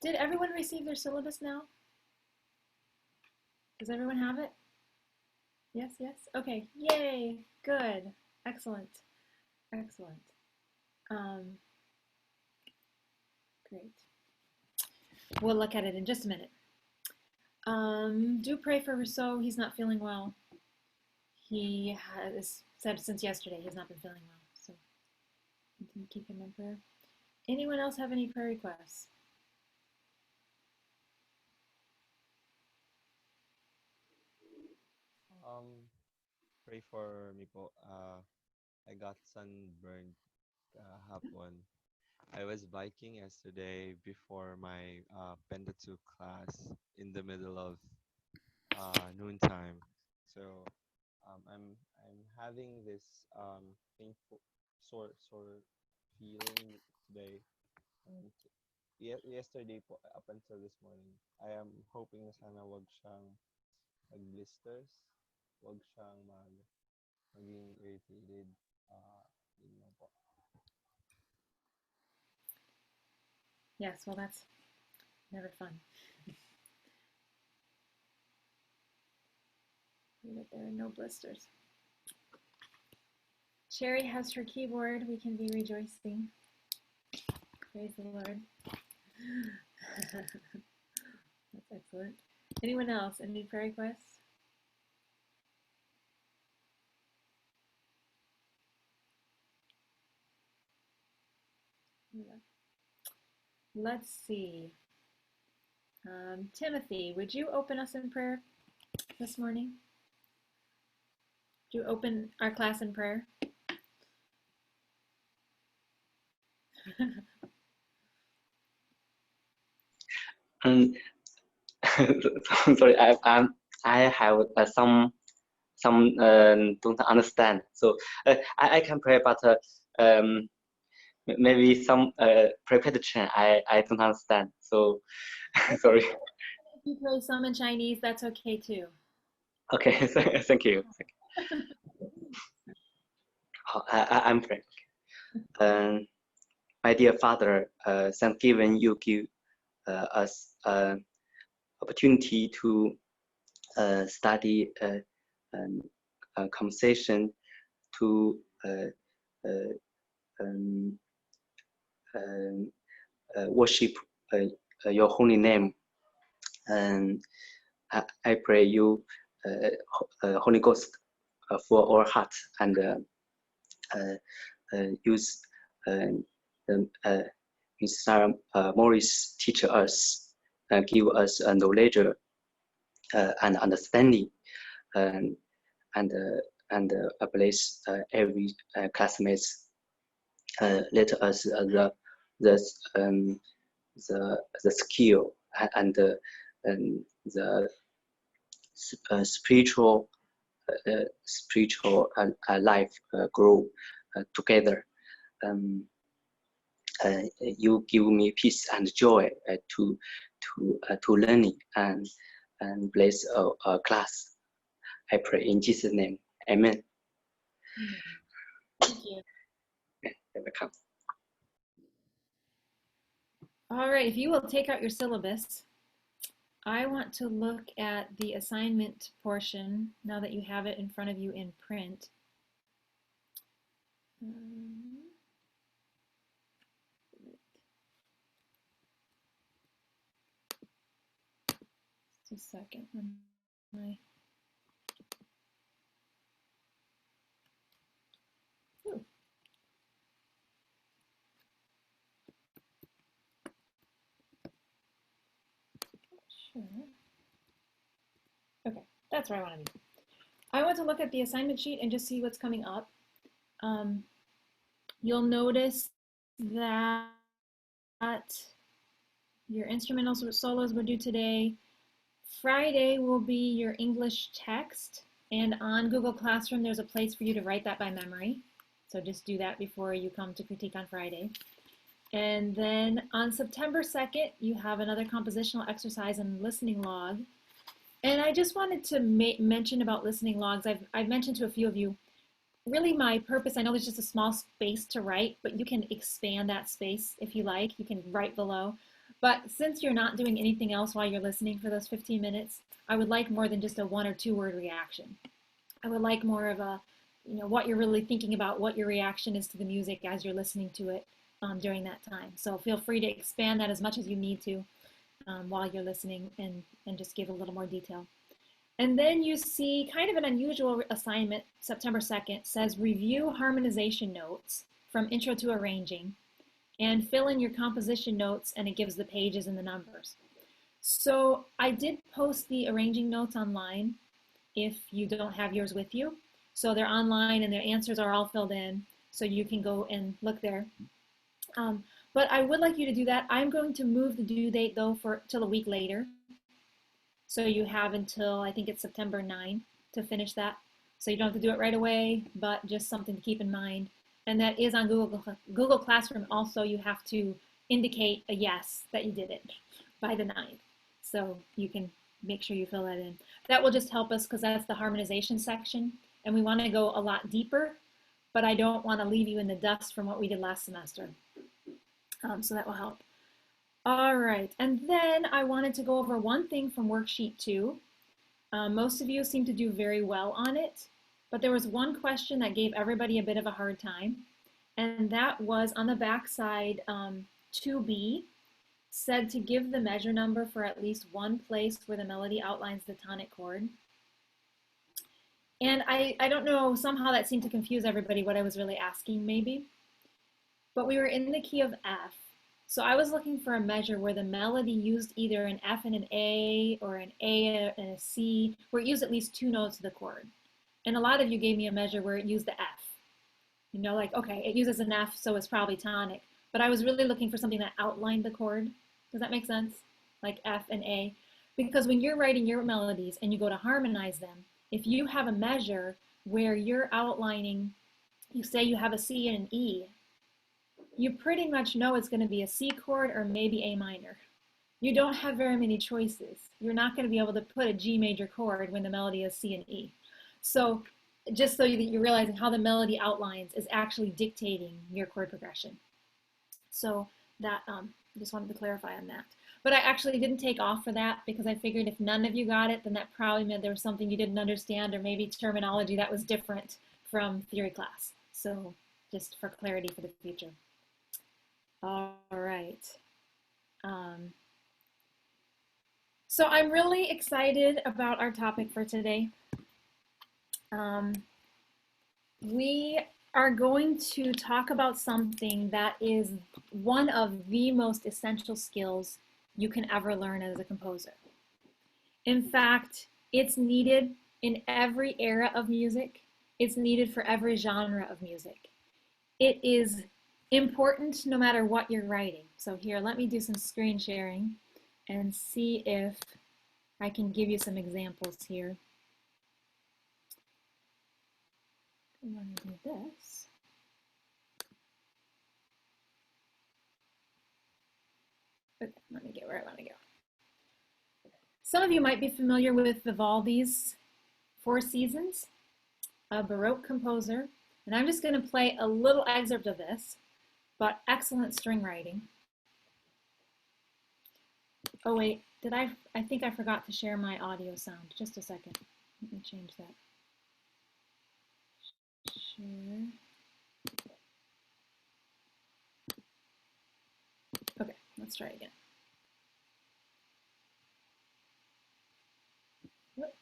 Did everyone receive their syllabus now? Does everyone have it? Yes, yes? Okay, yay, good, excellent, excellent. Um, Great. We'll look at it in just a minute. Do pray for Rousseau. He's not feeling well. He has said since yesterday he's not been feeling well, so keep him in prayer. Anyone else have any prayer requests? Um, Pray for me po. I got sunburned hapon. I was biking yesterday before my Penda 2 class in the middle of noontime. So I'm having this painful sore feeling today. And yesterday po, up until this morning, I am hoping na sana wag siyang mag-blisters, wag siyang maging irritated. Yun lang po. Yes, well, that's never fun. Pray that there are no blisters. Sherry has her keyboard. We can be rejoicing. Praise the Lord. That's excellent. Anyone else? Any prayer requests? Let's see. Timothy, would you open us in prayer this morning? Do you open our class in prayer? Um, sorry, I have some don't understand. So I can pray, but maybe some preposition I don't understand. So sorry. If you pray some in Chinese, that's okay too. Okay, thank you. I'm praying. My dear Father, Thanksgiving you give us opportunity to study conversation to uh, um, worship your holy name. And I pray you, Holy Ghost, for our heart and use Mr. Morris teach us, give us knowledge and understanding, and and bless every classmates. Let us the um, the skill and the spiritual life grow together. Um, you give me peace and joy to learning and bless our class. I pray in Jesus' name. Amen. Thank you. Welcome. All right, if you will take out your syllabus, I want to look at the assignment portion now that you have it in front of you in print. Just a second. Sure. Okay, that's where I want to be. I want to look at the assignment sheet and just see what's coming up. You'll notice that your instrumental solos were due today. Friday will be your English text, and on Google Classroom, there's a place for you to write that by memory. So just do that before you come to critique on Friday. And then on September 2nd, you have another compositional exercise and listening log. And I just wanted to mention about listening logs. I've mentioned to a few of you, really my purpose, I know there's just a small space to write, but you can expand that space if you like. You can write below. But since you're not doing anything else while you're listening for those 15 minutes, I would like more than just a 1 or 2 word reaction. I would like more of a, what you're really thinking about, what your reaction is to the music as you're listening to it during that time. So feel free to expand that as much as you need to while you're listening and just give a little more detail. And then you see kind of an unusual assignment, September 2nd, says review harmonization notes from intro to arranging and fill in your composition notes, and it gives the pages and the numbers. So I did post the arranging notes online if you don't have yours with you. So they're online and their answers are all filled in, so you can go and look there. But I would like you to do that. I'm going to move the due date though till a week later. So you have until, I think it's September 9 to finish that. So you don't have to do it right away, but just something to keep in mind. And that is on Google Classroom. Also, you have to indicate a yes that you did it by the 9th. So you can make sure you fill that in. That will just help us because that's the harmonization section. And we want to go a lot deeper, but I don't want to leave you in the dust from what we did last semester. So that will help. All right, and then I wanted to go over one thing from worksheet 2. Most of you seem to do very well on it, but there was one question that gave everybody a bit of a hard time, and that was on the back side, 2B, said to give the measure number for at least one place where the melody outlines the tonic chord. And I don't know, somehow that seemed to confuse everybody what I was really asking maybe, but we were in the key of F. So I was looking for a measure where the melody used either an F and an A or an A and a C, where it used at least 2 notes of the chord. And a lot of you gave me a measure where it used the F. Like, okay, it uses an F, so it's probably tonic. But I was really looking for something that outlined the chord. Does that make sense? Like F and A. Because when you're writing your melodies and you go to harmonize them, if you have a measure where you're outlining, you say you have a C and an E, you pretty much know it's going to be a C chord or maybe A minor. You don't have very many choices. You're not going to be able to put a G major chord when the melody is C and E. So just so that you're realizing how the melody outlines is actually dictating your chord progression. So that, just wanted to clarify on that. But I actually didn't take off for that because I figured if none of you got it, then that probably meant there was something you didn't understand or maybe terminology that was different from theory class. So just for clarity for the future. All right. So I'm really excited about our topic for today. We are going to talk about something that is one of the most essential skills you can ever learn as a composer. In fact, it's needed in every era of music. It's needed for every genre of music. It is important no matter what you're writing. So here, let me do some screen sharing and see if I can give you some examples here. I'm going to do this. Okay, let me get where I want to go. Some of you might be familiar with Vivaldi's Four Seasons, a Baroque composer, and I'm just going to play a little excerpt of this. But excellent string writing. Oh wait, I think I forgot to share my audio sound. Just a second. Let me change that. Share. Okay, let's try again. Whoop.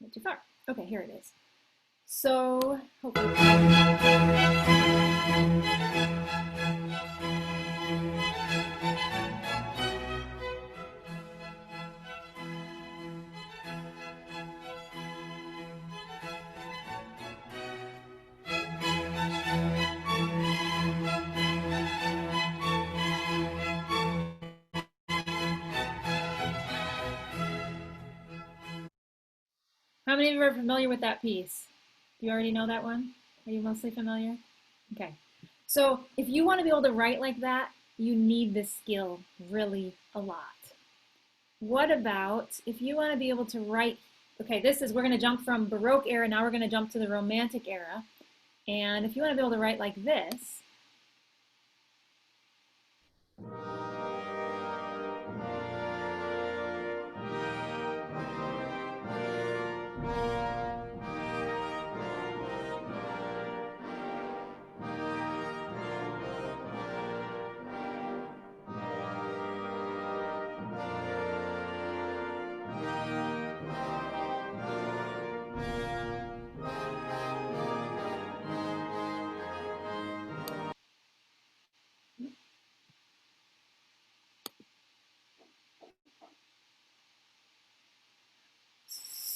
Not too far. Okay, here it is. So, hopefully. How many of you are familiar with that piece? Do you already know that one? Are you mostly familiar? Okay. So if you want to be able to write like that, you need this skill really a lot. What about if you want to be able to write, okay, we're going to jump from Baroque era, now we're going to jump to the Romantic era. And if you want to be able to write like this,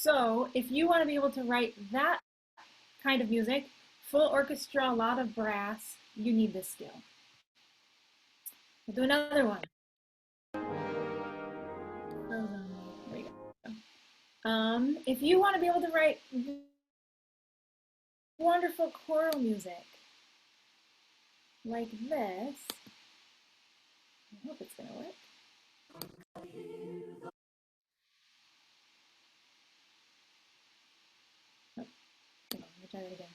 So if you want to be able to write that kind of music, full orchestra, a lot of brass, you need this skill. We'll do another one. There you go. If you want to be able to write wonderful choral music like this, I hope it's going to work. Oh, hold on, let me try that again.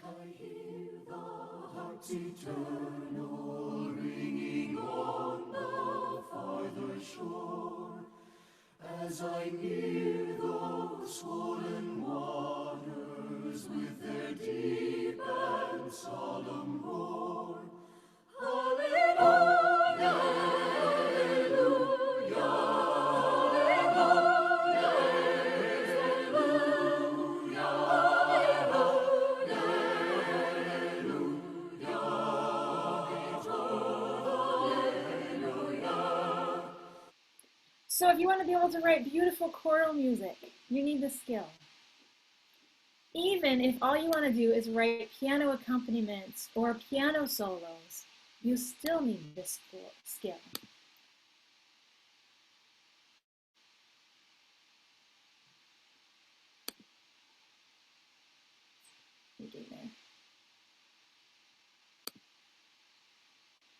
I hear the heart's eternal ringing on the farther shore, as I near those swollen waters with their deep and solemn roar. Hallelujah, So if you want to be able to write beautiful choral music, you need this skill. Even if all you want to do is write piano accompaniments or piano solos, you still need this skill.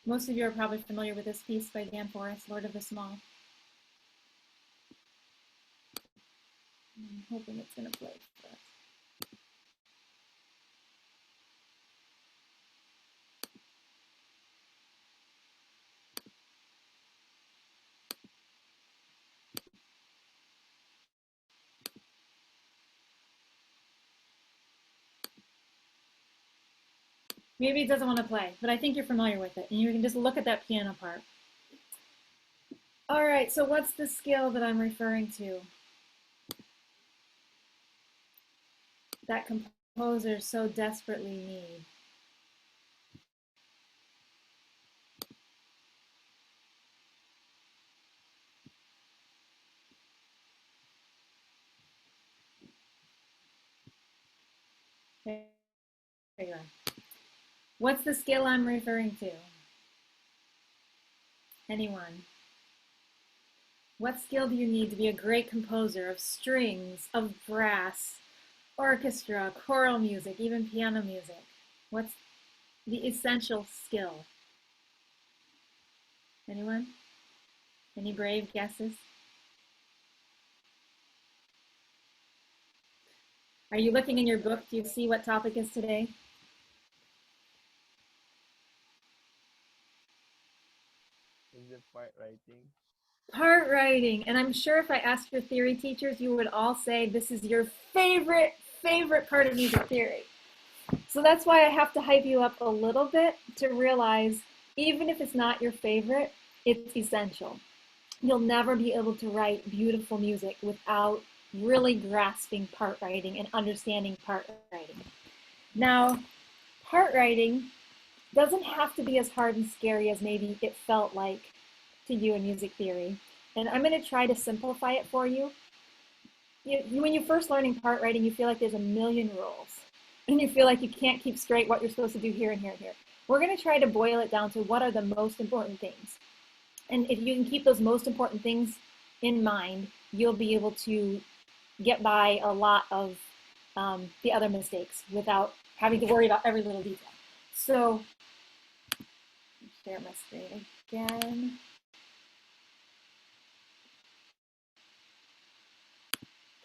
Most of you are probably familiar with this piece by Dan Forrest, Lord of the Small. I'm hoping it's going to play for us. Maybe it doesn't want to play, but I think you're familiar with it, and you can just look at that piano part. All right, so what's the skill that I'm referring to? That composers so desperately need. There you are. What's the skill I'm referring to? Anyone? What skill do you need to be a great composer of strings, of brass, orchestra, choral music, even piano music? What's the essential skill? Anyone? Any brave guesses? Are you looking in your book? Do you see what topic is today? Is it part writing? Part writing. And I'm sure if I asked your theory teachers, you would all say this is your favorite part of music theory. So that's why I have to hype you up a little bit to realize even if it's not your favorite, it's essential. You'll never be able to write beautiful music without really grasping part writing and understanding part writing. Now, part writing doesn't have to be as hard and scary as maybe it felt like to you in music theory. And I'm going to try to simplify it for you. When you're first learning part writing, you feel like there's a million rules. And you feel like you can't keep straight what you're supposed to do here and here and here. We're going to try to boil it down to what are the most important things. And if you can keep those most important things in mind, you'll be able to get by a lot of the other mistakes without having to worry about every little detail. So, share my screen again.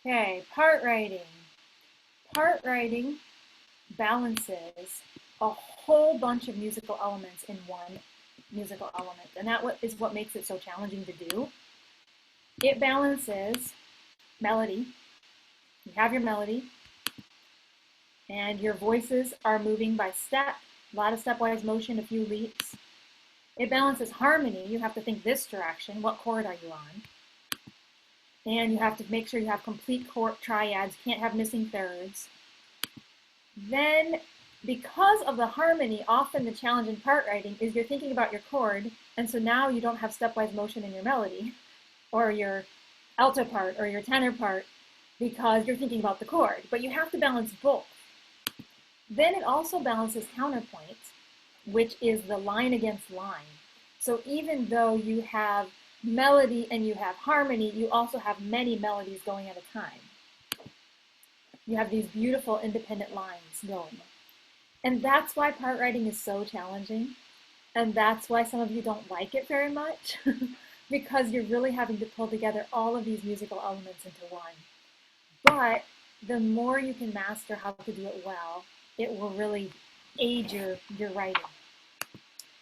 Okay, part writing. Part writing balances a whole bunch of musical elements in one musical element, and that is what makes it so challenging to do. It balances melody. You have your melody, and your voices are moving by step, a lot of stepwise motion, a few leaps. It balances harmony. You have to think this direction. What chord are you on? And you have to make sure you have complete chord triads. You can't have missing thirds. Then because of the harmony, often the challenge in part writing is you're thinking about your chord, and so now you don't have stepwise motion in your melody, or your alto part, or your tenor part, because you're thinking about the chord, but you have to balance both. Then it also balances counterpoint, which is the line against line. So even though you have melody and you have harmony, you also have many melodies going at a time. You have these beautiful independent lines going. And that's why part writing is so challenging. And that's why some of you don't like it very much, because you're really having to pull together all of these musical elements into one. But the more you can master how to do it well, it will really aid your writing.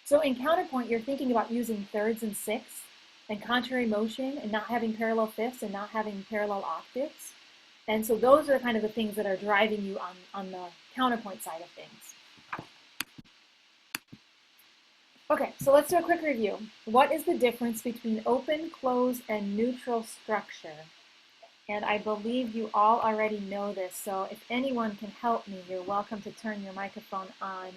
So in counterpoint, you're thinking about using thirds and sixths and contrary motion and not having parallel fifths and not having parallel octaves. And so those are kind of the things that are driving you on the counterpoint side of things. Okay, so let's do a quick review. What is the difference between open, close, and neutral structure? And I believe you all already know this, so if anyone can help me, you're welcome to turn your microphone on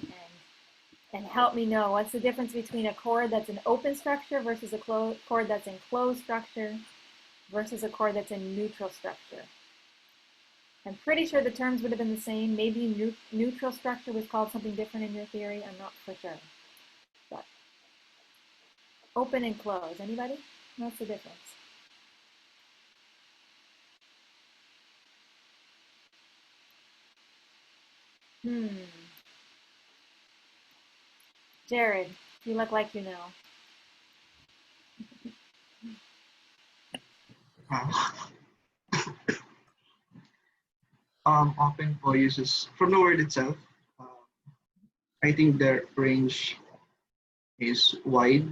and help me know what's the difference between a chord that's in open structure versus a chord that's in closed structure versus a chord that's in neutral structure. I'm pretty sure the terms would have been the same. Maybe neutral structure was called something different in your theory. I'm not for sure. But open and closed, anybody? What's the difference? Jared, you look like you know. Open po uses from the word itself. I think the range is wide.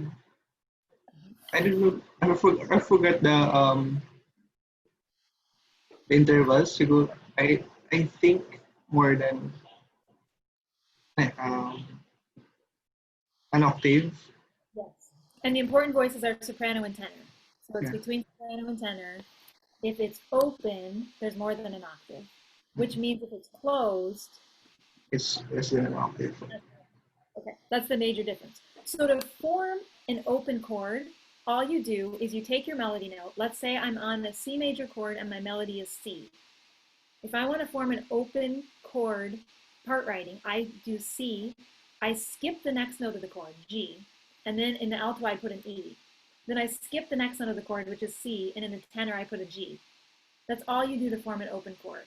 I don't know. I forgot the intervals. I think more than an octave. Yes. And the important voices are soprano and tenor. So it's Yeah. between soprano and tenor. If it's open, there's more than an octave, which means if it's closed, It's less than an octave. okay, that's the major difference. So to form an open chord, all you do is you take your melody note. Let's say I'm on the C major chord and my melody is C. If I want to form an open chord part writing, I do C, I skip the next note of the chord, G, and then in the alto I put an E. Then I skip the next note of the chord, which is C, and in the tenor I put a G. That's all you do to form an open chord.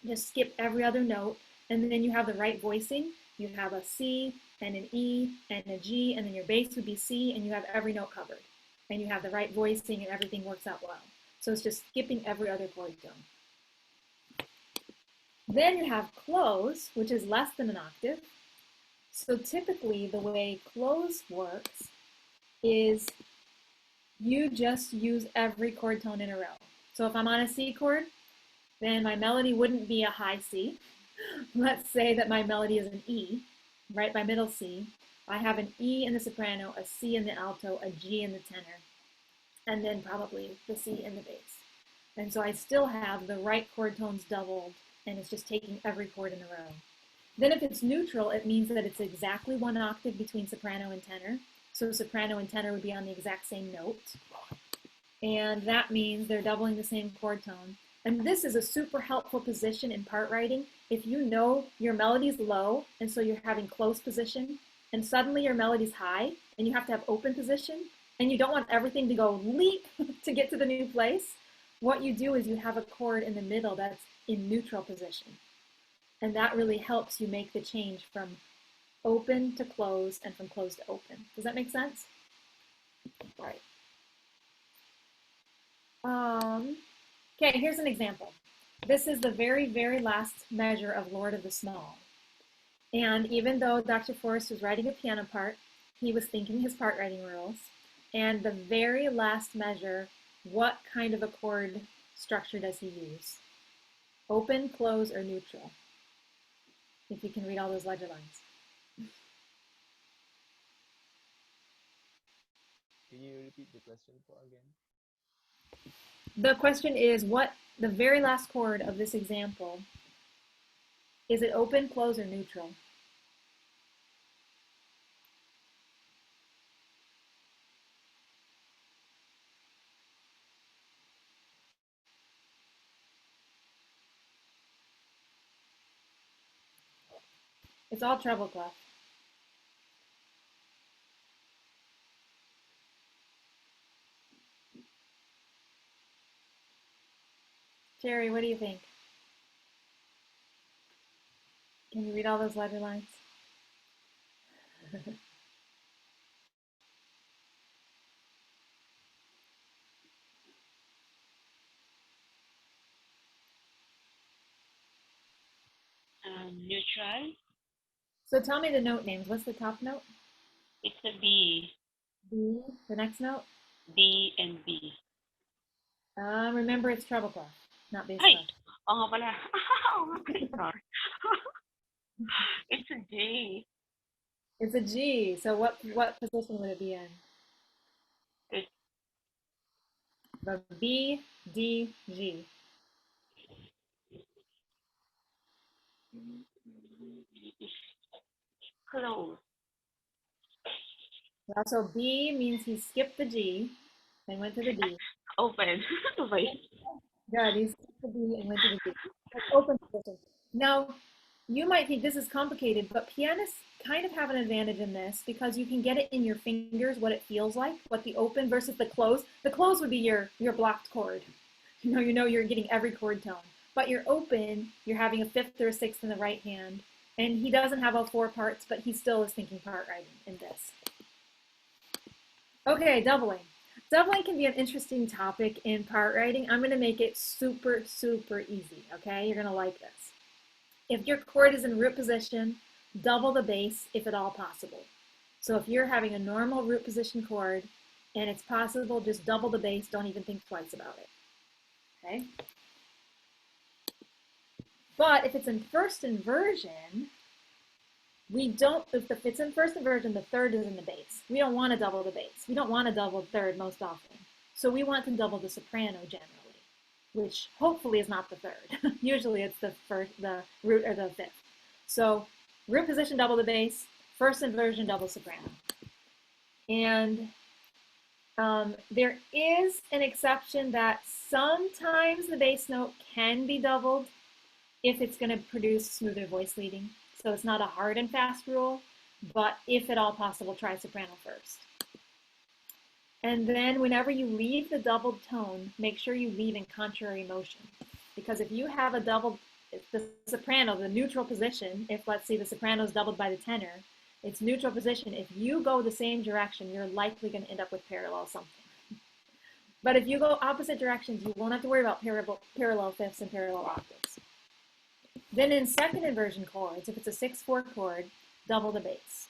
Just skip every other note, and then you have the right voicing. You have a C and an E and a G, and then your bass would be C, and you have every note covered. And you have the right voicing, and everything works out well. So it's just skipping every other chord tone. Then you have close, which is less than an octave. So typically the way close works is you just use every chord tone in a row. So if I'm on a C chord, then my melody wouldn't be a high C. Let's say that my melody is an E, right by middle C. I have an E in the soprano, a C in the alto, a G in the tenor, and then probably the C in the bass. And so I still have the right chord tones doubled, and it's just taking every chord in a row. Then if it's neutral, it means that it's exactly one octave between soprano and tenor. So soprano and tenor would be on the exact same note. And that means they're doubling the same chord tone. And this is a super helpful position in part writing. If you know your melody's low, and so you're having close position, and suddenly your melody's high, and you have to have open position, and you don't want everything to go leap to get to the new place, what you do is you have a chord in the middle that's in neutral position. And that really helps you make the change from open to close and from close to open. Does that make sense? All right. Okay, here's an example. This is the very, very last measure of Lord of the Small. And even though Dr. Forrest was writing a piano part, he was thinking his part writing rules. And the very last measure, what kind of a chord structure does he use? Open, close, or neutral? If you can read all those ledger lines. Can you repeat the question again? The question is, what the very last chord of this example, is it open, close, or neutral? It's all treble clef. Jerry, what do you think? Can you read all those letter lines? Neutral. So tell me the note names. What's the top note? It's a B. B. The next note? B and B. Remember it's treble clef, not bass Ay! clef. Oo nga pala. Okay, sorry. It's a J. It's a G. So what position would it be in? It's The B, D, G. close. Also, B means he skipped the G and went to the D. Open. Wait. Good, he skipped the B and went to the D. That's open position. Now, you might think this is complicated, but pianists kind of have an advantage in this because you can get it in your fingers what it feels like, what the open versus the close. The close would be your blocked chord. You know you're getting every chord tone. But your open, you're having a fifth or a sixth in the right hand. And he doesn't have all four parts, but he still is thinking part writing in this. Okay, doubling. Doubling can be an interesting topic in part writing. I'm going to make it super, super easy, okay? You're going to like this. If your chord is in root position, double the bass if at all possible. So if you're having a normal root position chord and it's possible, just double the bass. Don't even think twice about it, okay? But if it's in first inversion, if it's in first inversion, the third is in the bass. We don't want to double the bass. We don't want to double the third most often. So we want to double the soprano generally, which hopefully is not the third. Usually it's the root or the fifth. So root position, double the bass, first inversion, double soprano. And there is an exception that sometimes the bass note can be doubled if it's going to produce smoother voice leading. So it's not a hard and fast rule, but if at all possible, try soprano first. And then whenever you leave the doubled tone, make sure you leave in contrary motion. Because if you have the soprano, the neutral position, if let's say the soprano is doubled by the tenor, it's neutral position. If you go the same direction, you're likely going to end up with parallel something. But if you go opposite directions, you won't have to worry about parallel fifths and parallel octaves. Then in second inversion chords, if it's a 6/4 chord, double the bass.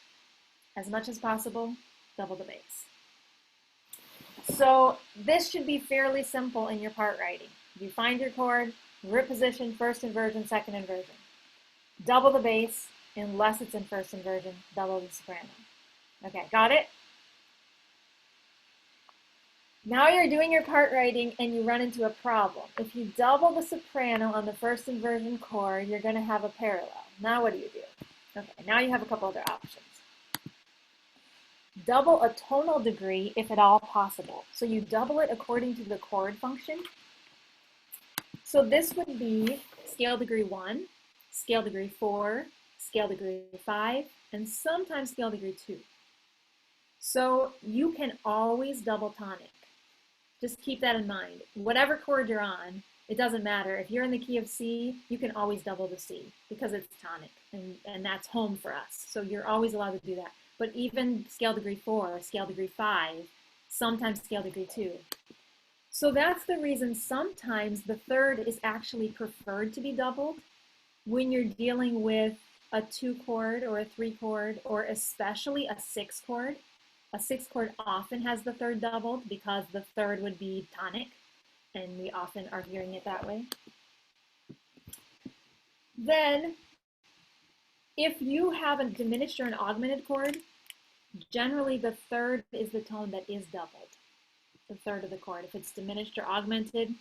As much as possible, double the bass. So this should be fairly simple in your part writing. You find your chord, root position, first inversion, second inversion. Double the bass, unless it's in first inversion, double the soprano. Okay, got it? Now you're doing your part writing and you run into a problem. If you double the soprano on the first inversion chord, you're going to have a parallel. Now what do you do? Okay, now you have a couple other options. Double a tonal degree if at all possible. So you double it according to the chord function. So this would be scale degree 1, scale degree 4, scale degree 5, and sometimes scale degree 2. So you can always double tonic. Just keep that in mind. Whatever chord you're on, it doesn't matter. If you're in the key of C, you can always double the C because it's tonic, and that's home for us. So you're always allowed to do that. But even scale degree 4, scale degree 5, sometimes scale degree 2. So that's the reason sometimes the third is actually preferred to be doubled when you're dealing with a 2 chord or a 3 chord, or especially a 6 chord. A 6 chord often has the third doubled because the third would be tonic, and we often are hearing it that way. Then, if you have a diminished or an augmented chord, generally the third is the tone that is doubled, the third of the chord. If it's diminished or augmented,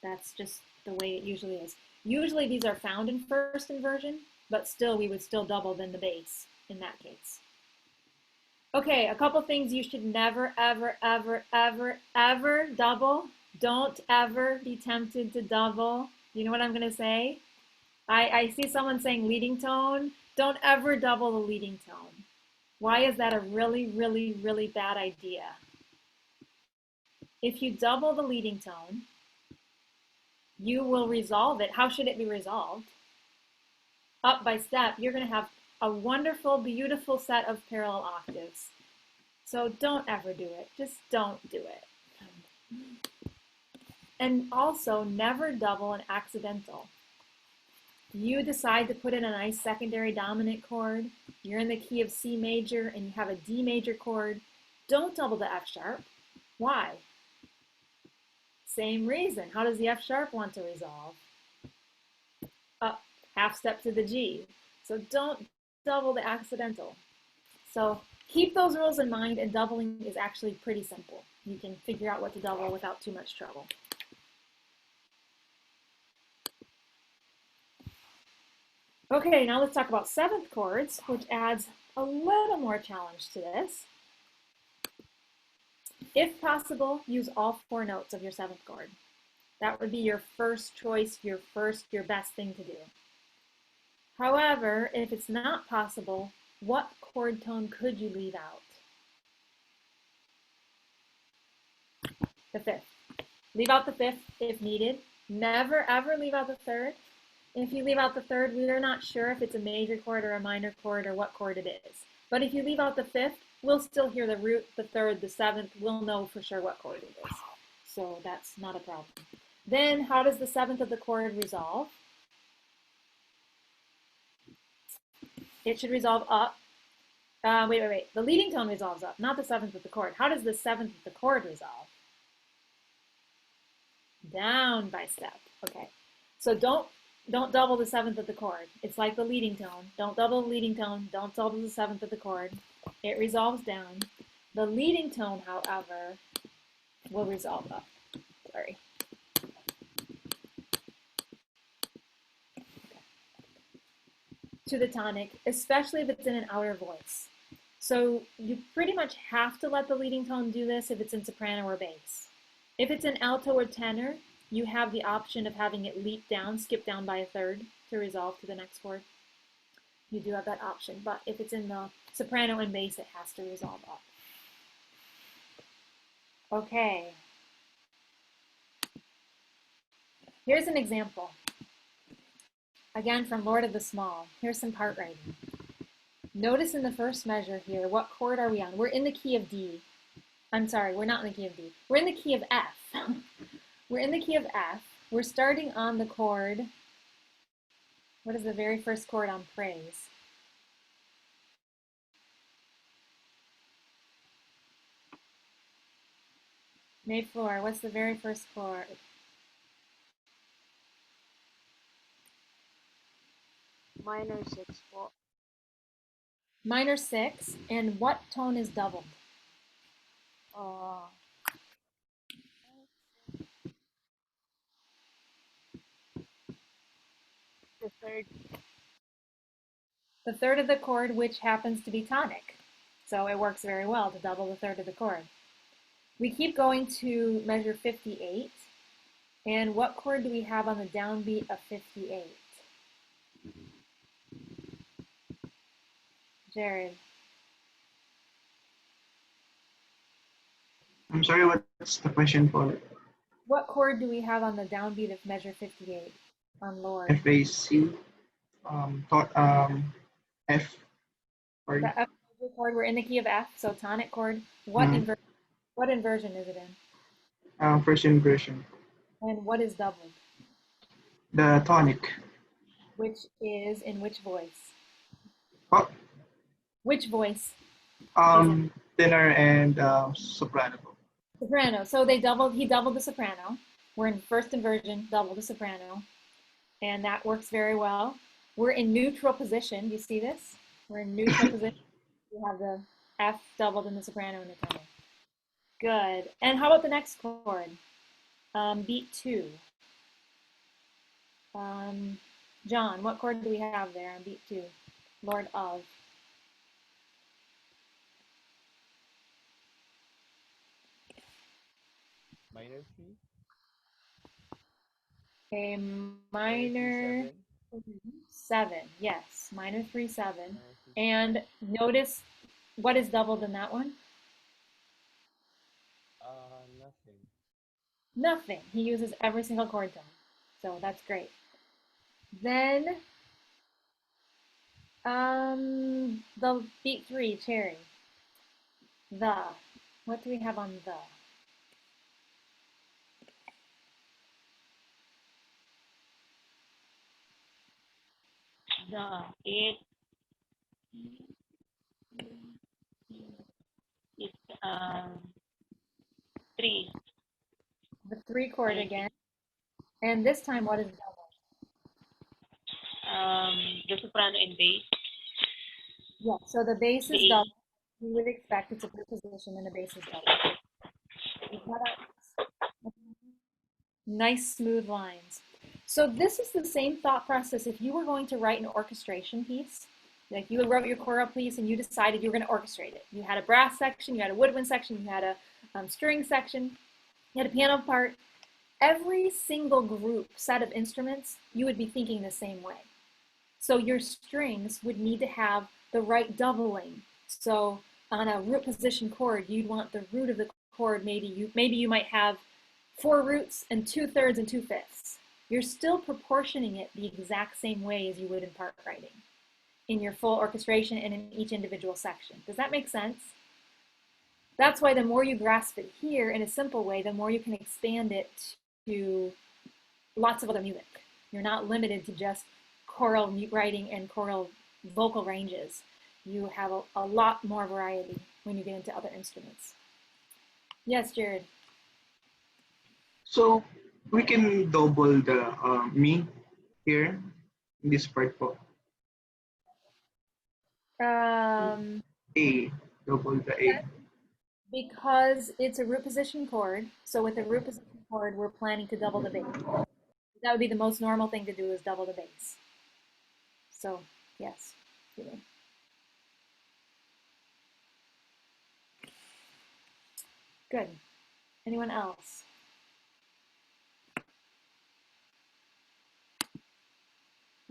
that's just the way it usually is. Usually these are found in first inversion, but still we would still double then the bass in that case. Okay, a couple things you should never, ever, ever, ever, ever double. Don't ever be tempted to double. You know what I'm going to say? I see someone saying leading tone. Don't ever double the leading tone. Why is that a really, really, really bad idea? If you double the leading tone, you will resolve it. How should it be resolved? Up by step, you're going to have a wonderful, beautiful set of parallel octaves. So don't ever do it. Just don't do it. And also, never double an accidental. You decide to put in a nice secondary dominant chord. You're in the key of C major and you have a D major chord. Don't double the F sharp. Why? Same reason. How does the F sharp want to resolve? Up, half step to the G. So don't double the accidental. So keep those rules in mind, and doubling is actually pretty simple. You can figure out what to double without too much trouble. Okay, now let's talk about seventh chords, which adds a little more challenge to this. If possible, use all 4 notes of your seventh chord. That would be your first choice, your best thing to do. However, if it's not possible, what chord tone could you leave out? The 5th. Leave out the 5th if needed. Never ever leave out the 3rd. If you leave out the 3rd, we're not sure if it's a major chord or a minor chord or what chord it is. But if you leave out the 5th, we'll still hear the root, the 3rd, the 7th. We'll know for sure what chord it is. So that's not a problem. Then how does the 7th of the chord resolve? It should resolve up. Wait. The leading tone resolves up, not the 7th of the chord. How does the 7th of the chord resolve? Down by step. Okay. So don't double the 7th of the chord. It's like the leading tone. Don't double the leading tone. Don't double the 7th of the chord. It resolves down. The leading tone, however, will resolve up. Sorry. To the tonic, especially if it's in an outer voice. So you pretty much have to let the leading tone do this if it's in soprano or bass. If it's in alto or tenor, you have the option of having it leap down, skip down by a 3rd to resolve to the next chord. You do have that option, but if it's in the soprano and bass, it has to resolve up. Okay. Here's an example. Again, from Lord of the Small. Here's some part writing. Notice in the first measure here, what chord are we on? We're in the key of D. I'm sorry, we're not in the key of D. We're in the key of F. We're in the key of F. We're starting on the chord. What is the very first chord on praise? Mayflower, what's the very first chord? Minor 6 po. Minor 6, and what tone is doubled? The 3rd. The 3rd of the chord, which happens to be tonic. So it works very well to double the 3rd of the chord. We keep going to measure 58. And what chord do we have on the downbeat of 58? Jared. I'm sorry, what's the question, Paul? What chord do we have on the downbeat of measure 58 on Lord? FAC, F. Or, The F major chord, we're in the key of F, so tonic chord. What inversion is it in? first inversion. And what is doubled? The tonic. Which is in which voice? Oh, Which voice? tenor and soprano. Soprano. So he doubled the soprano. We're in first inversion, double the soprano. And that works very well. We're in neutral position. Do you see this? We're in neutral position. We have the F doubled in the soprano and the tenor. Good. And how about the next chord? Beat 2. John, what chord do we have there on beat 2? Lord of. Minor 3? A minor 7. Yes. minor 3, 7. Minor 3, 7. And notice what is doubled in that one? Nothing. Nothing. He uses every single chord tone. So that's great. Then the beat 3, cherry. The. What do we have on the? It is 3. The 3 chord again. And this time, what is double? The soprano and bass. Yeah, so the bass is The A. double. You would expect it's a good position and the bass is double. You've got nice smooth lines. So this is the same thought process if you were going to write an orchestration piece. Like you wrote your choral piece and you decided you were going to orchestrate it. You had a brass section, you had a woodwind section, you had a string section, you had a piano part. Every single group set of instruments, you would be thinking the same way. So your strings would need to have the right doubling. So on a root position chord, you'd want the root of the chord, maybe you might have 4 roots and 2/3 and 2/5. You're still proportioning it the exact same way as you would in part writing, in your full orchestration and in each individual section. Does that make sense? That's why the more you grasp it here in a simple way, the more you can expand it to lots of other music. You're not limited to just choral writing and choral vocal ranges. You have a lot more variety when you get into other instruments. Yes, Jared. So we can double the me here in this part po. A, double the A. Because it's a root position chord, so with a root position chord, we're planning to double the bass. That would be the most normal thing to do is double the bass. So, yes. Good. Anyone else?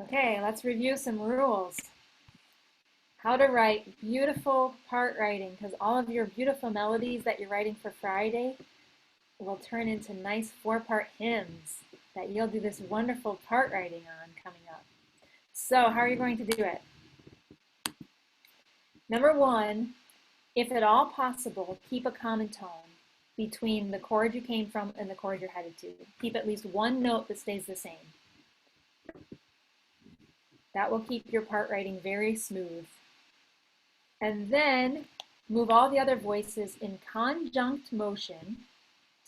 Okay, let's review some rules. How to write beautiful part writing, because all of your beautiful melodies that you're writing for Friday will turn into nice 4-part hymns that you'll do this wonderful part writing on coming up. So how are you going to do it? Number 1, if at all possible, keep a common tone between the chord you came from and the chord you're headed to. Keep at least one note that stays the same. That will keep your part writing very smooth. And then move all the other voices in conjunct motion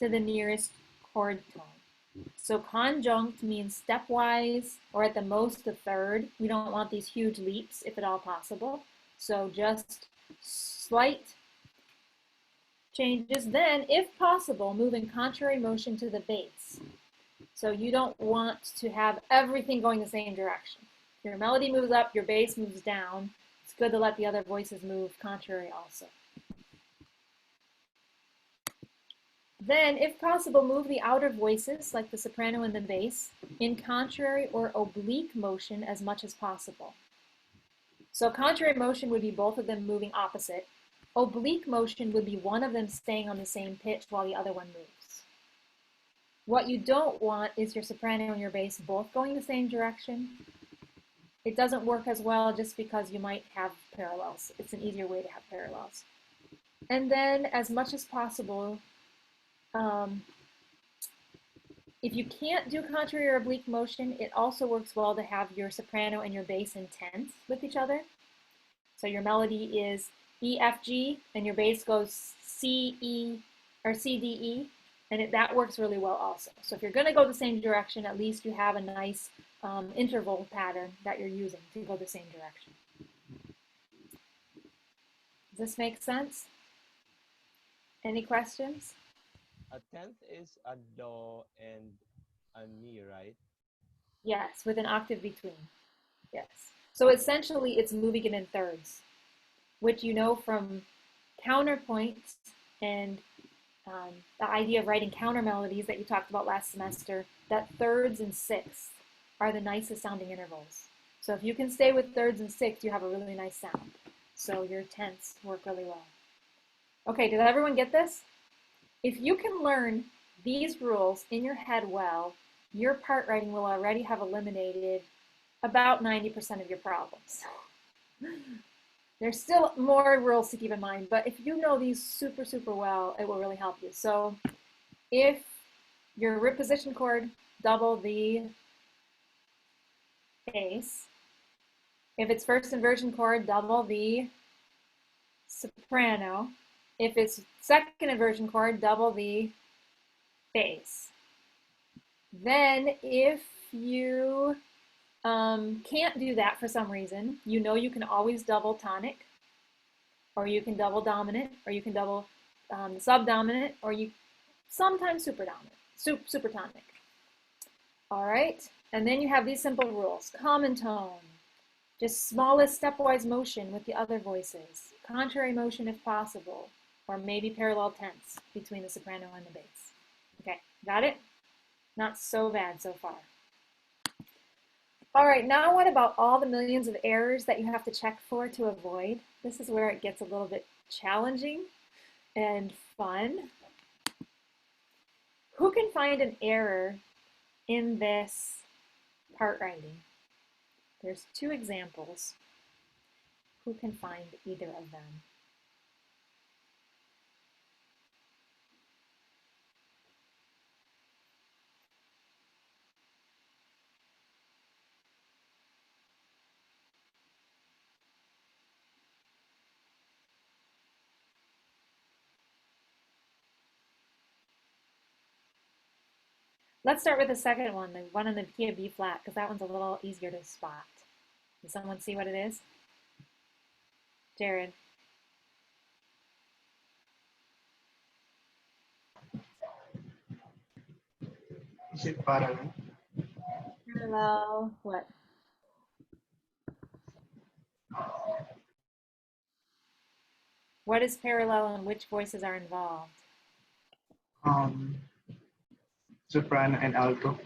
to the nearest chord tone. So conjunct means stepwise or at the most a third. We don't want these huge leaps if at all possible. So just slight changes. Then, if possible, move in contrary motion to the bass. So you don't want to have everything going the same direction. Your melody moves up, your bass moves down. It's good to let the other voices move contrary also. Then, if possible, move the outer voices, like the soprano and the bass, in contrary or oblique motion as much as possible. So contrary motion would be both of them moving opposite. Oblique motion would be one of them staying on the same pitch while the other one moves. What you don't want is your soprano and your bass both going the same direction. It doesn't work as well just because you might have parallels. It's an easier way to have parallels. And then, as much as possible, if you can't do contrary or oblique motion, it also works well to have your soprano and your bass in tenths with each other. So your melody is E, F, G, and your bass goes C, E, or C, D, E, and that works really well also. So if you're going to go the same direction, at least you have a nice interval pattern that you're using to go the same direction. Does this make sense? Any questions? A tenth is a do and a mi, right? Yes, with an octave between. Yes. So essentially, it's moving it in thirds, which you know from counterpoints and the idea of writing counter melodies that you talked about last semester, that thirds and sixths are the nicest sounding intervals. So So if you can stay with thirds and sixths, you have a really nice sound. So your tenths work really well. Okay, did everyone get this? If you can learn these rules in your head well, your part writing will already have eliminated about 90% of your problems. There's still more rules to keep in mind, but if you know these super, super well, it will really help you. So if your root position chord, double the bass. If it's first inversion chord, double the soprano. If it's second inversion chord, double the bass. Then if you can't do that for some reason, you know you can always double tonic, or you can double dominant, or you can double subdominant, or you sometimes supertonic. All right, and then you have these simple rules. Common tone, just smallest stepwise motion with the other voices, contrary motion if possible, or maybe parallel tenths between the soprano and the bass. Okay, got it? Not so bad so far. All right, now what about all the millions of errors that you have to check for to avoid? This is where it gets a little bit challenging and fun. Who can find an error in this part writing? There's two examples. Who can find either of them? Let's start with the second one, the one in the key of B flat, because that one's a little easier to spot. Does someone see what it is? Jared. Is it parallel? Parallel, what? What is parallel and which voices are involved? Soprano and alto.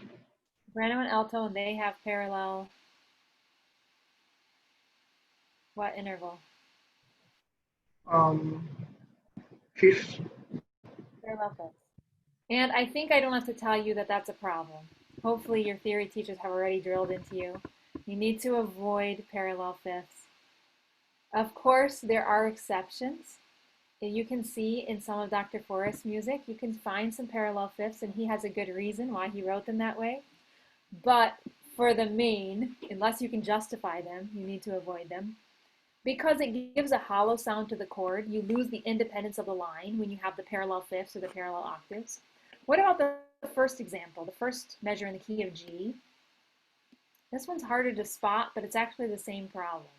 Soprano and alto, and they have parallel. What interval? Fifth. Parallel fifths. And I think I don't have to tell you that that's a problem. Hopefully your theory teachers have already drilled into you. You need to avoid parallel fifths. Of course, there are exceptions. You can see in some of Dr. Forrest's music, you can find some parallel fifths, and he has a good reason why he wrote them that way. But for the main, unless you can justify them, you need to avoid them. Because it gives a hollow sound to the chord, you lose the independence of the line when you have the parallel fifths or the parallel octaves. What about the first example, the first measure in the key of G? This one's harder to spot, but it's actually the same problem.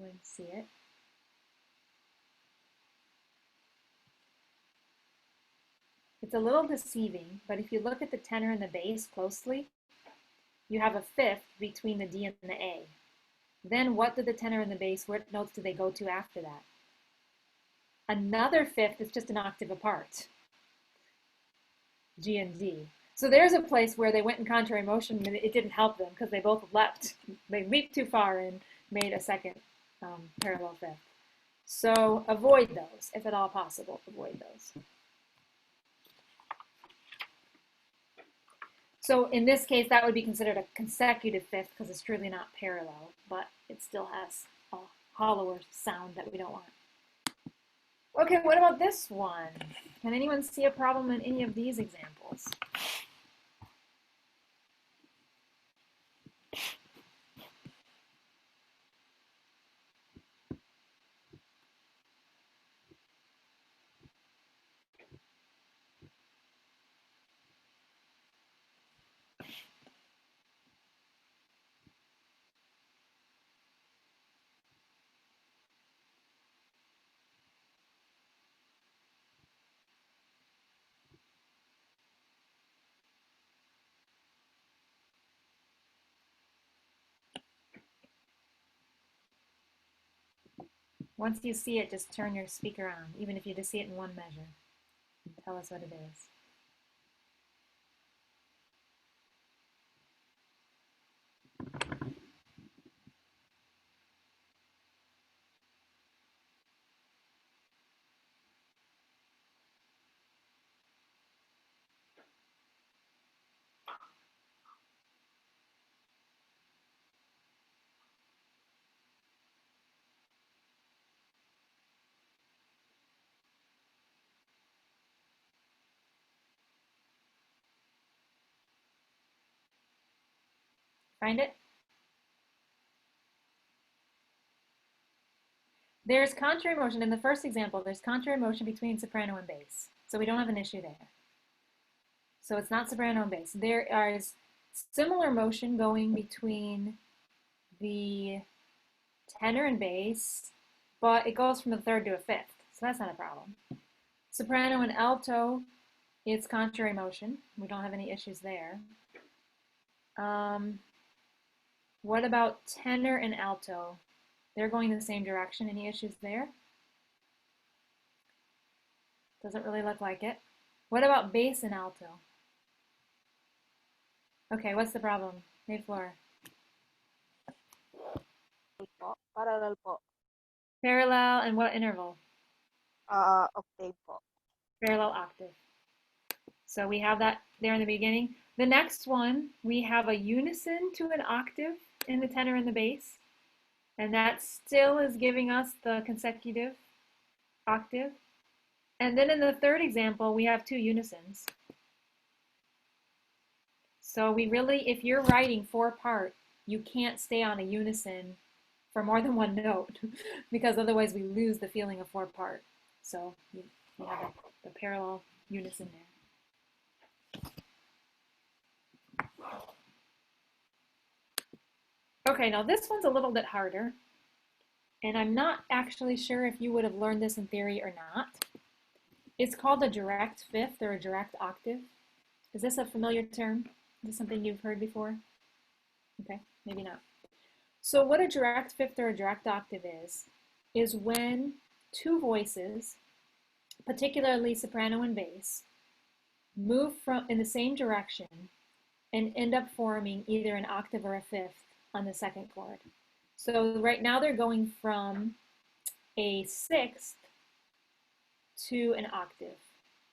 Anyone see it? It's a little deceiving, but if you look at the tenor and the bass closely, you have a fifth between the D and the A. Then what did the tenor and the bass, what notes do they go to after that? Another fifth is just an octave apart, G and D. So there's a place where they went in contrary motion and it didn't help them because they both leapt. They leaped too far and made a second parallel fifth. So avoid those, if at all possible, avoid those. So in this case, that would be considered a consecutive fifth because it's truly not parallel, but it still has a hollower sound that we don't want. Okay, what about this one? Can anyone see a problem in any of these examples? Once you see it, just turn your speaker on, even if you just see it in one measure. And tell us what it is. Find it? There's contrary motion. In the first example, there's contrary motion between soprano and bass. So we don't have an issue there. So it's not soprano and bass. There is similar motion going between the tenor and bass, but it goes from a third to a fifth. So that's not a problem. Soprano and alto, it's contrary motion. We don't have any issues there. What about tenor and alto? They're going in the same direction. Any issues there? Doesn't really look like it. What about bass and alto? Okay, what's the problem? Mayflower. Po. Parallel po. Parallel and what interval? Octave po. Parallel octave. So we have that there in the beginning. The next one, we have a unison to an octave in the tenor and the bass. And that still is giving us the consecutive octave. And then in the third example, we have two unisons. So we really, if you're writing 4-part, you can't stay on a unison for more than one note because otherwise we lose the feeling of 4-part. So you have the parallel unison there. Okay, now this one's a little bit harder, and I'm not actually sure if you would have learned this in theory or not. It's called a direct fifth or a direct octave. Is this a familiar term? Is this something you've heard before? Okay, maybe not. So what a direct fifth or a direct octave is when two voices, particularly soprano and bass, move in the same direction and end up forming either an octave or a fifth on the second chord. So right now they're going from a sixth to an octave.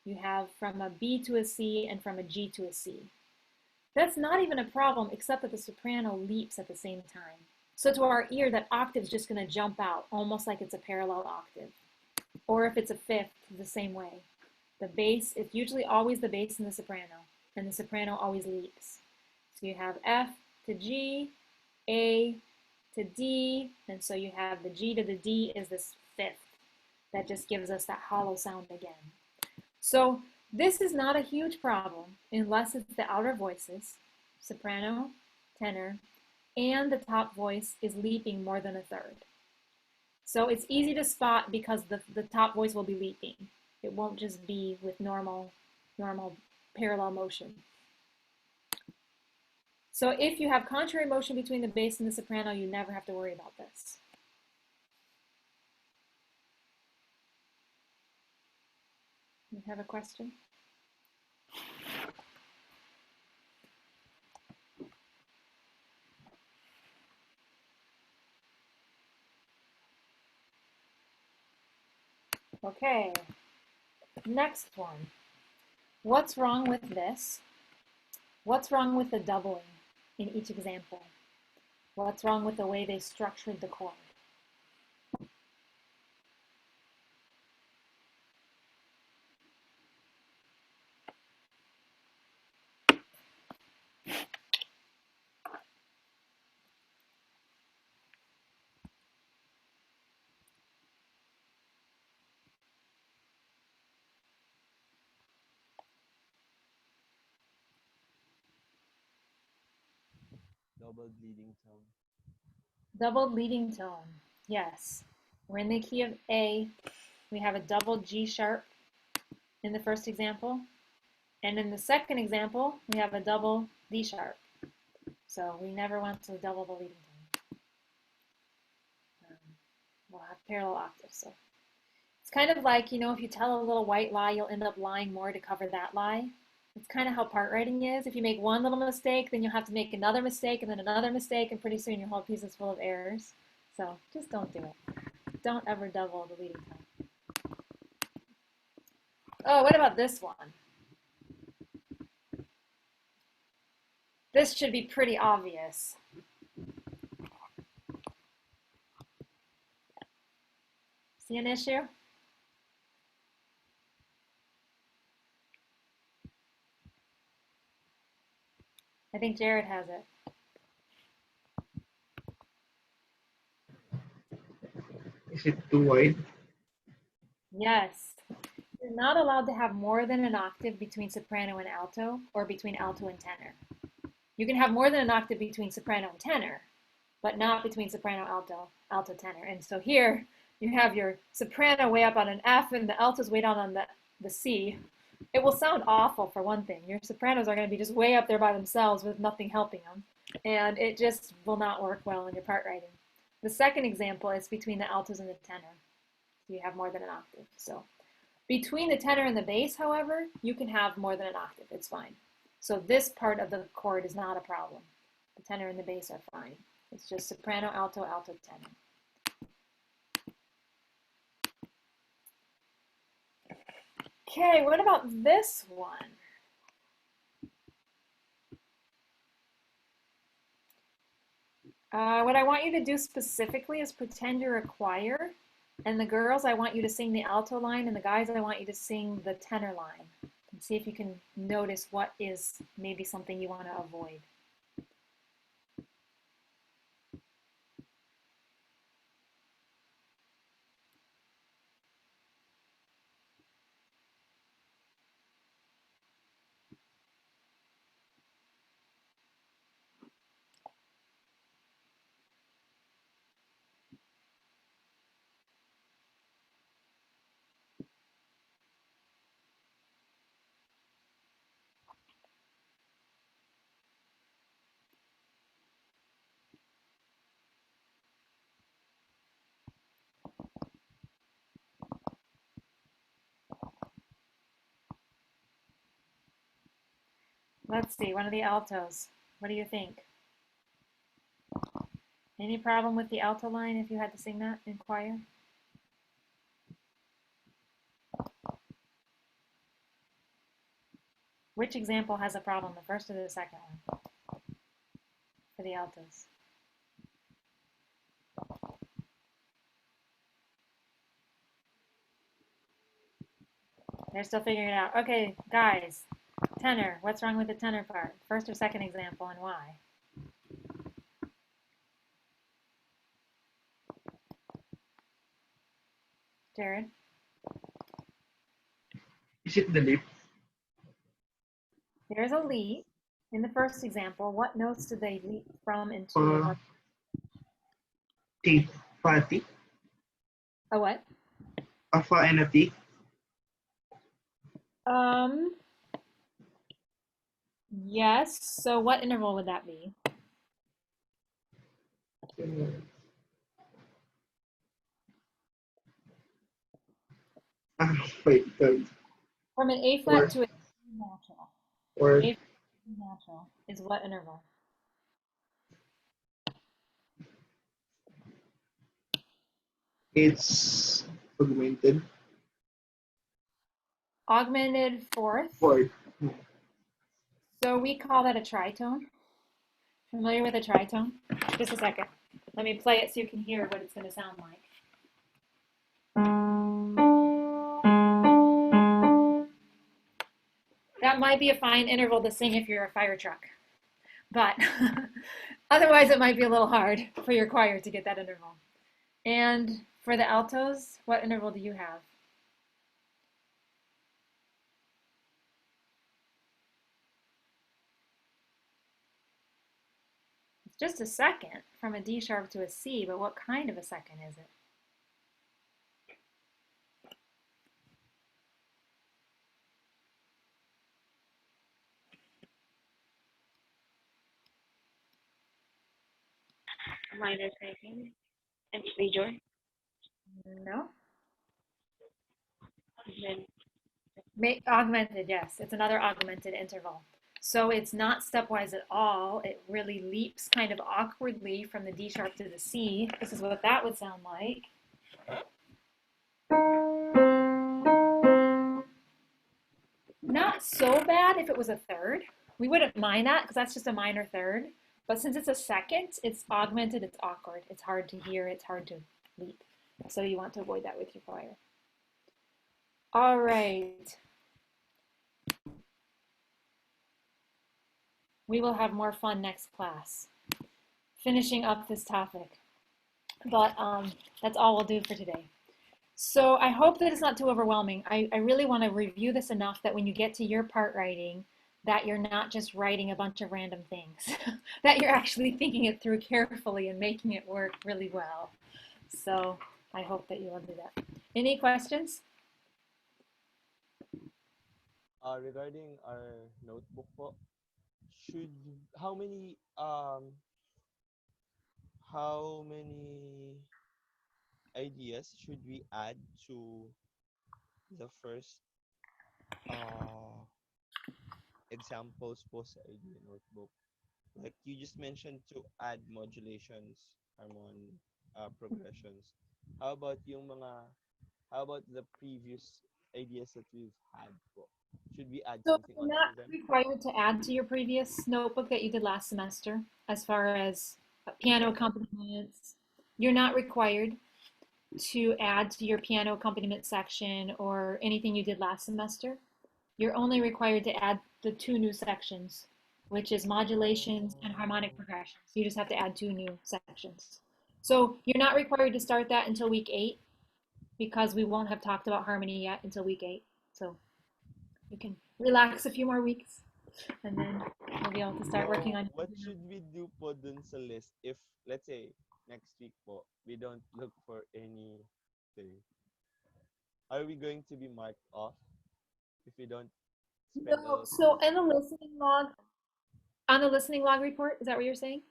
You have from a B to a C and from a G to a C. That's not even a problem except that the soprano leaps at the same time. So to our ear, that octave is just going to jump out almost like it's a parallel octave. Or if it's a fifth, the same way. The bass, it's usually always the bass and the soprano always leaps. So you have F to G, A to D, and so you have the G to the D is this fifth. That just gives us that hollow sound again. So this is not a huge problem unless it's the outer voices, soprano, tenor, and the top voice is leaping more than a third. So it's easy to spot because the top voice will be leaping. It won't just be with normal parallel motion. So if you have contrary motion between the bass and the soprano, you never have to worry about this. You have a question? Okay, next one. What's wrong with this? What's wrong with the doubling in each example? What's wrong with the way they structured the chord? Double bleeding tone. Double leading tone, yes. We're in the key of A. We have a double G sharp in the first example. And in the second example, we have a double D sharp. So we never want to double the leading tone. We'll have parallel octaves. So it's kind of like, you know, if you tell a little white lie, you'll end up lying more to cover that lie. It's kind of how part writing is. If you make one little mistake, then you'll have to make another mistake and then another mistake, and pretty soon your whole piece is full of errors. So just don't do it. Don't ever double the leading tone. Oh, what about this one? This should be pretty obvious. See an issue? I think Jared has it. Is it too wide? Yes. You're not allowed to have more than an octave between soprano and alto, or between alto and tenor. You can have more than an octave between soprano and tenor, but not between soprano, alto, alto, tenor. And so here you have your soprano way up on an F and the altos way down on the C. It will sound awful for one thing. Your sopranos are going to be just way up there by themselves with nothing helping them. And it just will not work well in your part writing. The second example is between the altos and the tenor. So you have more than an octave. So between the tenor and the bass, however, you can have more than an octave. It's fine. So this part of the chord is not a problem. The tenor and the bass are fine. It's just soprano, alto, alto, tenor. Okay, what about this one? What I want you to do specifically is pretend you're a choir. And the girls, I want you to sing the alto line, and the guys, I want you to sing the tenor line. And see if you can notice what is maybe something you want to avoid. Let's see, one of the altos. What do you think? Any problem with the alto line if you had to sing that in choir? Which example has a problem, the first or the second one for the altos? They're still figuring it out. Okay, guys, tenor. What's wrong with the tenor part? First or second example, and why? Jared? Is it the lip? There's a leap. In the first example, what notes did they leap from into? T, fa, T, A what? a fa and a T. Yes. So what interval would that be? Wait, From an A flat to a natural. or A natural is what interval? it's augmented. Augmented fourth. Fourth. So we call that a tritone. Familiar with a tritone? Just a second. Let me play it so you can hear what it's going to sound like. That might be a fine interval to sing if you're a fire truck. But otherwise it might be a little hard for your choir to get that interval. And for the altos, what interval do you have? It's just a second from a D sharp to a C, but what kind of a second is it? Minor second. And major. No. Then Augmented, yes. It's another augmented interval. So it's not stepwise at all. It really leaps kind of awkwardly from the D sharp to the C. This is what that would sound like. Not so bad if it was a third. We wouldn't mind that because that's just a minor third. But since it's a second, it's augmented, it's awkward. It's hard to hear, it's hard to leap. So you want to avoid that with your choir. All right. We will have more fun next class. Finishing up this topic. But that's all we'll do for today. So I hope that it's not too overwhelming. I really want to review this enough that when you get to your part writing, that you're not just writing a bunch of random things, that you're actually thinking it through carefully and making it work really well. So I hope that you will do that. Any questions? Regarding our notebook po, should how many ideas should we add to the first uh examples po sa idea notebook? Like you just mentioned to add modulations, harmony, progressions. How about how about the previous ideas that we've had po? Should we add So something you're not onto them? required to add to your previous notebook that you did last semester as far as piano accompaniments. You're not required to add to your piano accompaniment section or anything you did last semester. You're only required to add the two new sections, which is modulations and harmonic Oh, progressions. You just have to add two new sections. So you're not required to start that until week 8 because we won't have talked about harmony yet until week 8. So you can relax a few more weeks and then we'll be able to start working so on. what should we do po dun sa list if, let's say, next week po, we don't look for anything? Are we going to be marked off if we don't spend a No, lot of so time? on the listening log report, is that what you're saying?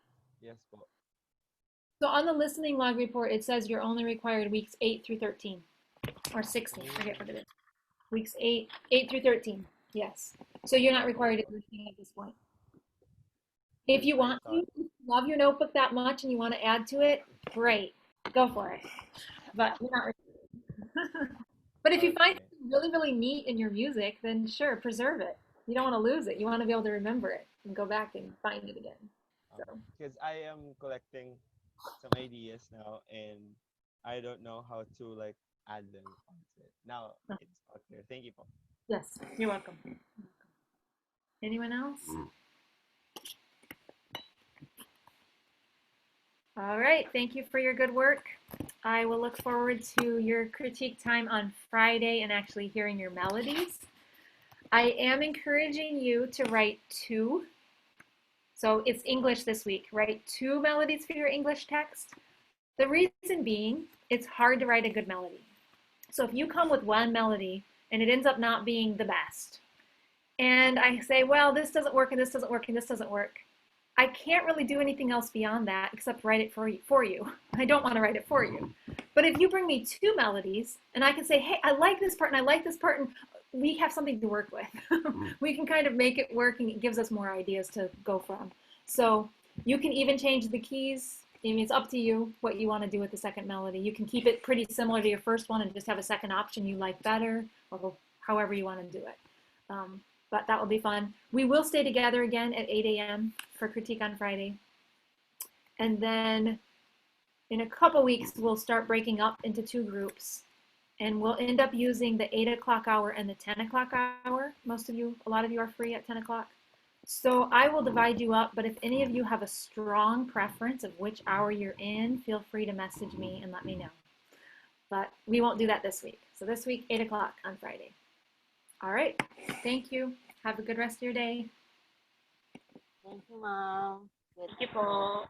Yes po. So on the listening log report, it says you're only required weeks 8 through 13 or 16, forget what it Oh, is. Weeks 8 through 13. Yes. So you're not required to oh, do anything at this point. If because you I want to, thought, if you love your notebook that much and you want to add to it, great. Go for it. But you're not required. But if you find okay, it really, really neat in your music, then sure, preserve it. You don't want to lose it. You want to be able to remember it and go back and find it again. So okay. Because I am collecting some ideas now and I don't know how to like add them onto it. Now it's all clear. Thank you po. yes, you're welcome. Anyone else? All right, thank you for your good work. I will look forward to your critique time on Friday and actually hearing your melodies. I am encouraging you to write 2. So it's English this week. Write 2 melodies for your English text. The reason being, it's hard to write a good melody. So if you come with one melody and it ends up not being the best, and I say, well, this doesn't work and this doesn't work and this doesn't work, I can't really do anything else beyond that except write it for you. I don't want to write it for you. But if you bring me 2 melodies and I can say, hey, I like this part and I like this part, and we have something to work with. We can kind of make it work and it gives us more ideas to go from. So you can even change the keys. I mean, it's up to you what you want to do with the second melody. You can keep it pretty similar to your first one and just have a second option you like better, or however you want to do it. But that will be fun. We will stay together again at 8 a.m. for critique on Friday. And then in a couple weeks, we'll start breaking up into 2 groups. And we'll end up using the 8 o'clock hour and the 10 o'clock hour. A lot of you are free at 10 o'clock. So I will divide you up, but if any of you have a strong preference of which hour you're in, feel free to message me and let me know. But we won't do that this week. So this week, 8 o'clock on Friday. All right. Thank you. Have a good rest of your day. Thank you, ma'am. Good Thank you po.